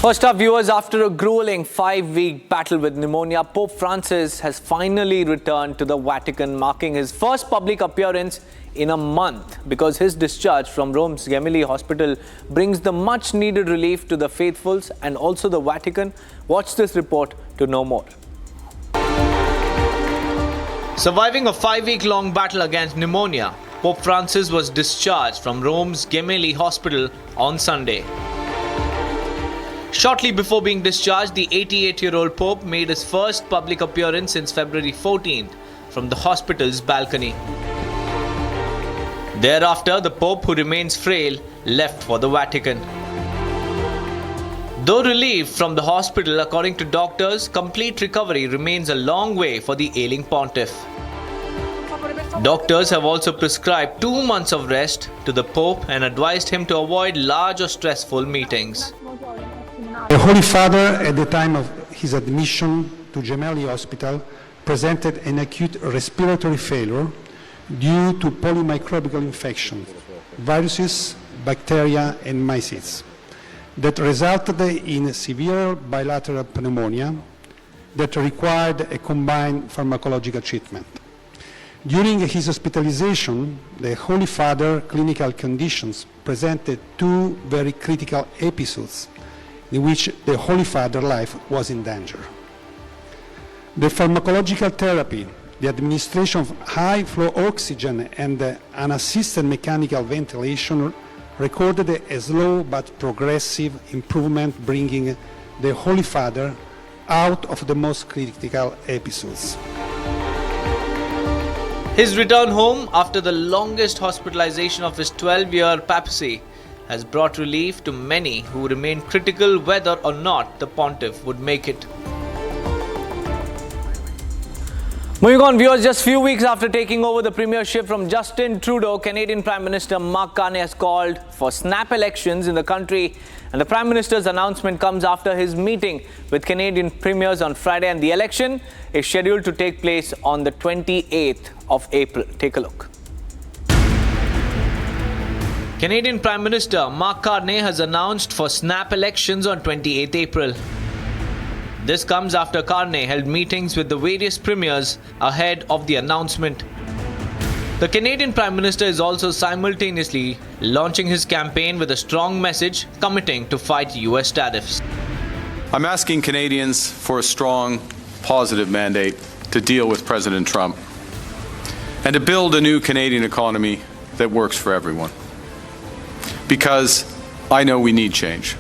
First up, viewers, after a grueling 5-week battle with pneumonia, Pope Francis has finally returned to the Vatican, marking his first public appearance in a month because his discharge from Rome's Gemelli hospital brings the much-needed relief to the faithfuls and also the Vatican. Watch this report to know more. Surviving a 5-week-long battle against pneumonia, Pope Francis was discharged from Rome's Gemelli hospital on Sunday. Shortly before being discharged, the 88-year-old Pope made his first public appearance since February 14th from the hospital's balcony. Thereafter, the Pope, who remains frail, left for the Vatican. Though relieved from the hospital, according to doctors, complete recovery remains a long way for the ailing pontiff. Doctors have also prescribed 2 months of rest to the Pope and advised him to avoid large or stressful meetings. The Holy Father, at the time of his admission to Gemelli Hospital, presented an acute respiratory failure due to polymicrobial infection, viruses, bacteria, and mycetes, that resulted in severe bilateral pneumonia that required a combined pharmacological treatment. During his hospitalization, the Holy Father clinical conditions presented 2 very critical episodes in which the Holy Father's life was in danger. The pharmacological therapy, the administration of high-flow oxygen and unassisted mechanical ventilation recorded a slow but progressive improvement, bringing the Holy Father out of the most critical episodes. His return home after the longest hospitalization of his 12-year papacy has brought relief to many who remain critical whether or not the pontiff would make it. Moving on, viewers, just few weeks after taking over the premiership from Justin Trudeau, Canadian Prime Minister Mark Carney has called for snap elections in the country, and the Prime Minister's announcement comes after his meeting with Canadian premiers on Friday, and the election is scheduled to take place on the 28th of April. Take a look. Canadian Prime Minister Mark Carney has announced for snap elections on 28 April. This comes after Carney held meetings with the various premiers ahead of the announcement. The Canadian Prime Minister is also simultaneously launching his campaign with a strong message committing to fight US tariffs. I'm asking Canadians for a strong, positive mandate to deal with President Trump and to build a new Canadian economy that works for everyone. Because I know we need change.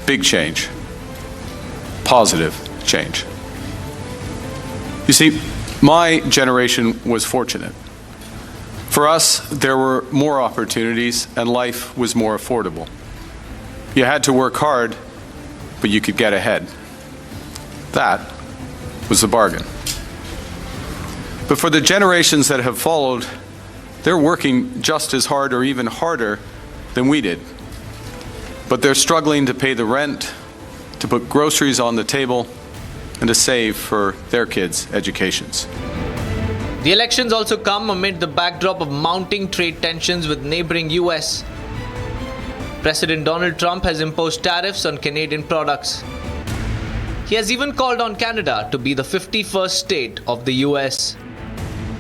Big change. Positive change. You see, my generation was fortunate. For us, there were more opportunities and life was more affordable. You had to work hard, but you could get ahead. That was the bargain. But for the generations that have followed, they're working just as hard or even harder than we did. But they're struggling to pay the rent, to put groceries on the table, and to save for their kids' educations. The elections also come amid the backdrop of mounting trade tensions with neighboring US. President Donald Trump has imposed tariffs on Canadian products. He has even called on Canada to be the 51st state of the US.